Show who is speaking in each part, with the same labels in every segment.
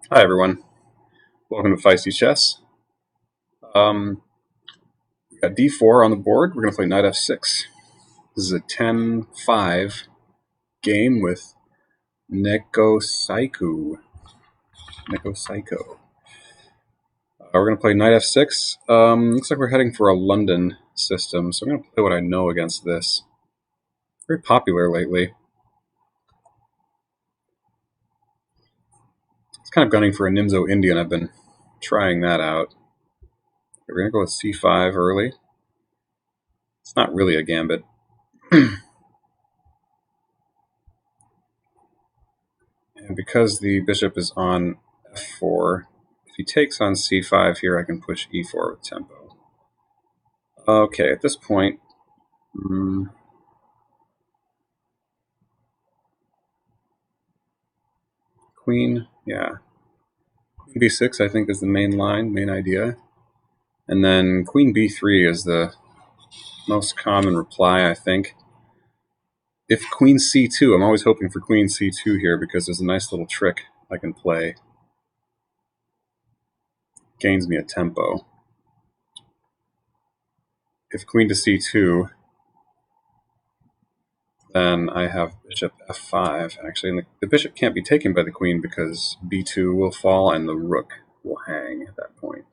Speaker 1: Hi everyone, welcome to Feisty Chess. We got d4 on the board. We're going to play knight f6. This is a 10-5 game with Neko Psycho. We're going to play knight f6. Looks like we're heading for a London system, so I'm going to play what I know against this. Very popular lately. It's kind of gunning for a Nimzo Indian. I've been trying that out. We're going to go with c5 early. It's not really a gambit. And because the bishop is on f4, if he takes on c5 here, I can push e4 with tempo. Okay, at this point, queen, yeah. Queen b6, I think, is the main idea. And then queen b3 is the most common reply, I think. If queen c2, I'm always hoping for queen c2 here because there's a nice little trick I can play. Gains me a tempo. If queen to c2, then I have bishop f5, actually. And the bishop can't be taken by the queen because b2 will fall and the rook will hang at that point.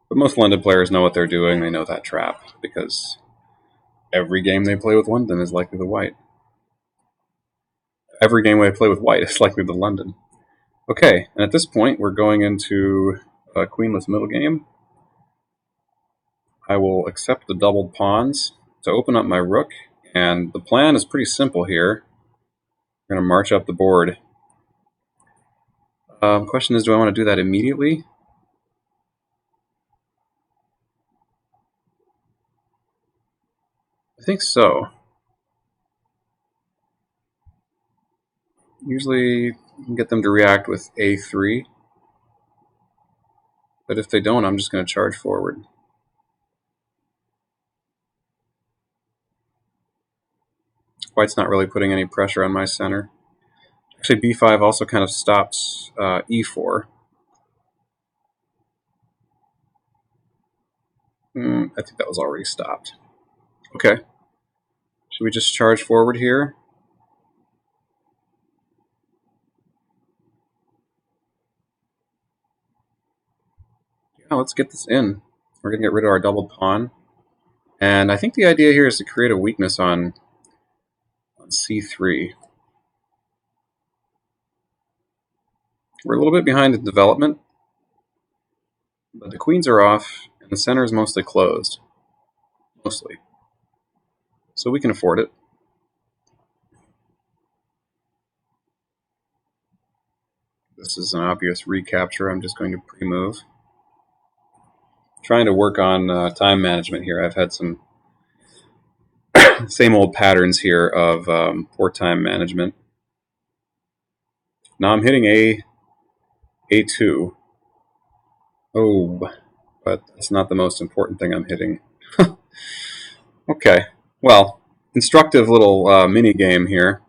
Speaker 1: But most London players know what they're doing. They know that trap because every game they play with London is likely the white. Every game they play with white is likely the London. Okay, and at this point, we're going into a queenless middle game. I will accept the doubled pawns to open up my rook, and the plan is pretty simple here. I'm going to march up the board. Question is, do I want to do that immediately? I think so. Usually you can get them to react with a3. But if they don't, I'm just going to charge forward. White's not really putting any pressure on my center. Actually, b5 also kind of stops e4. I think that was already stopped. Okay. Should we just charge forward here? Yeah, let's get this in. We're going to get rid of our doubled pawn. And I think the idea here is to create a weakness on c3. We're a little bit behind in development, but the queens are off, and the center is mostly closed. Mostly. So we can afford it. This is an obvious recapture. I'm just going to pre-move. Trying to work on time management here. I've had some same old patterns here of poor time management. Now I'm hitting a2. Oh, but that's not the most important thing I'm hitting. Okay, well, instructive little mini game here.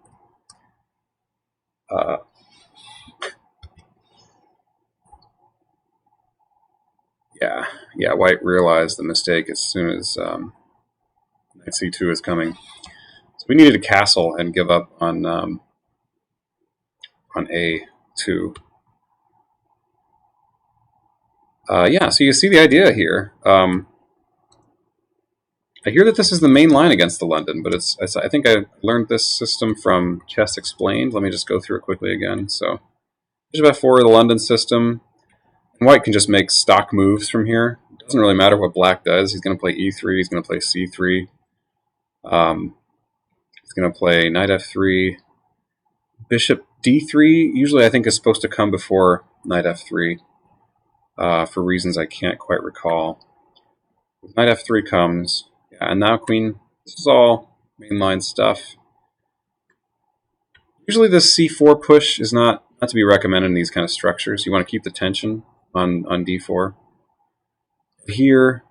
Speaker 1: Yeah, white realized the mistake as soon as knight c2 is coming. So we needed a castle and give up on a2. Yeah, so you see the idea here. I hear that this is the main line against the London, but I think I learned this system from Chess Explained. Let me just go through it quickly again. So bishop f4, the London system. And white can just make stock moves from here. It doesn't really matter what black does. He's going to play e3. He's going to play c3. He's going to play knight f3. Bishop d3 usually I think is supposed to come before knight f3 for reasons I can't quite recall. Knight f3 comes. And now queen, this is all mainline stuff. Usually this c4 push is not to be recommended in these kind of structures. You want to keep the tension on d4. Here,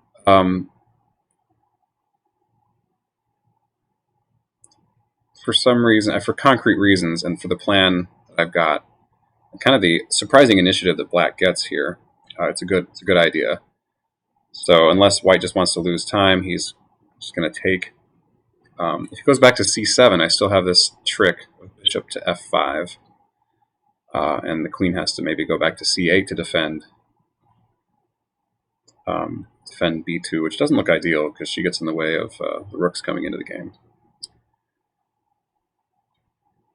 Speaker 1: for some reason, for concrete reasons, and for the plan that I've got, kind of the surprising initiative that black gets here, it's a good idea. So unless white just wants to lose time, he's just going to take. If he goes back to c7, I still have this trick of bishop to f5, and the queen has to maybe go back to c8 to defend b2, which doesn't look ideal because she gets in the way of the rooks coming into the game.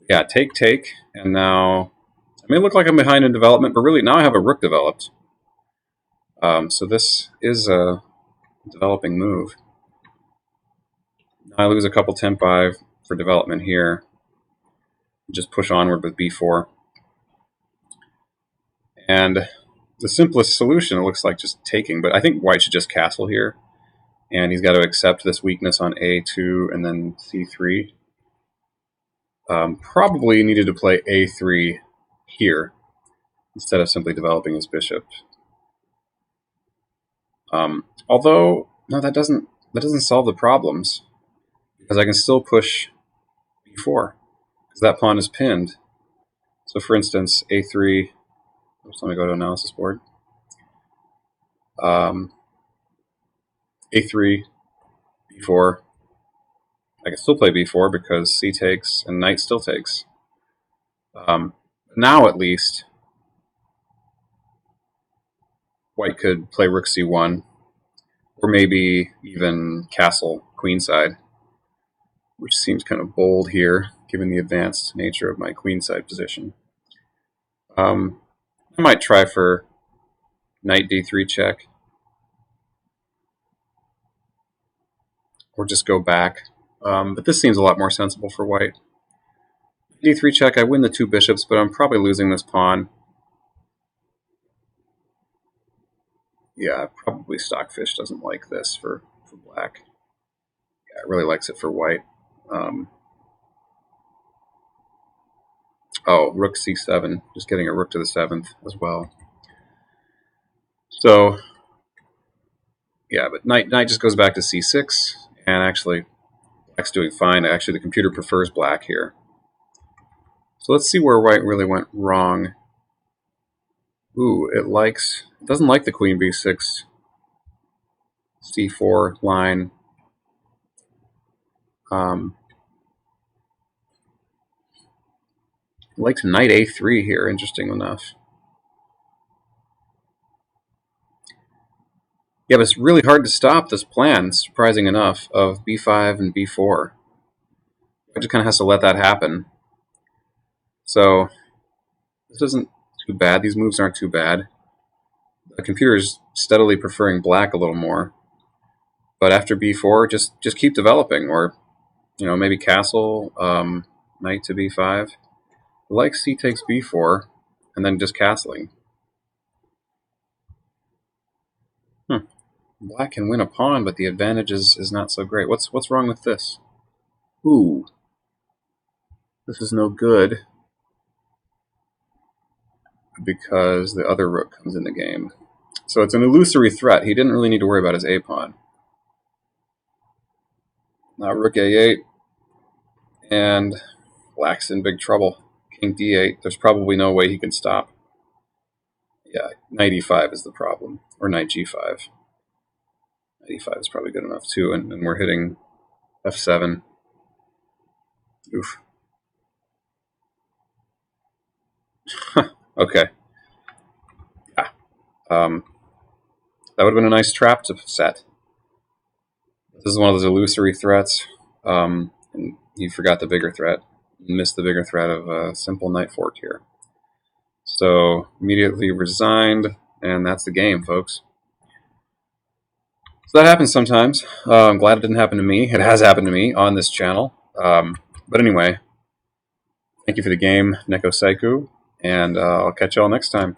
Speaker 1: Yeah, take, and now I may look like I'm behind in development, but really now I have a rook developed. So this is a developing move. Now I lose a couple tempi for development here. Just push onward with b4. And the simplest solution, it looks like just taking, but I think white should just castle here. And he's got to accept this weakness on a2 and then c3. Probably needed to play a3 here instead of simply developing his bishop. Although, no, that doesn't solve the problems, because I can still push b4 because that pawn is pinned. So for instance, a3, oops, let me go to analysis board. A3, b4. I can still play b4 because c takes and knight still takes. Now at least, white could play rook c1, or maybe even castle queenside, which seems kind of bold here, given the advanced nature of my queenside position. I might try for knight d3 check, or just go back. But this seems a lot more sensible for white. d3 check, I win the two bishops, but I'm probably losing this pawn. Yeah, probably Stockfish doesn't like this for black. Yeah, it really likes it for white. Oh, rook c7, just getting a rook to the 7th as well. So, yeah, but knight just goes back to c6, and actually, black's doing fine. Actually, the computer prefers black here. So let's see where white really went wrong. Ooh, it doesn't like the queen b6, c4 line. It likes knight a3 here, interesting enough. Yeah, but it's really hard to stop this plan, surprising enough, of b5 and b4. It just kind of has to let that happen. So this isn't too bad. These moves aren't too bad. The computer is steadily preferring black a little more. But after b4, just keep developing, or maybe castle, knight to b5. Like c takes b4, and then just castling. Black can win a pawn, but the advantage is not so great. What's wrong with this? Ooh, this is no good because the other rook comes in the game. So it's an illusory threat. He didn't really need to worry about his a pawn. Now rook a8, and black's in big trouble. King d8, there's probably no way he can stop. Yeah, knight e5 is the problem, or knight g5. Knight e5 is probably good enough too, and we're hitting f7. Oof. Okay. Yeah. That would have been a nice trap to set. This is one of those illusory threats, and you forgot the bigger threat. You missed the bigger threat of a simple knight fork here. So immediately resigned, and that's the game, folks. So that happens sometimes. I'm glad it didn't happen to me. It has happened to me on this channel. But anyway, thank you for the game, Neko Saiku, and I'll catch y'all next time.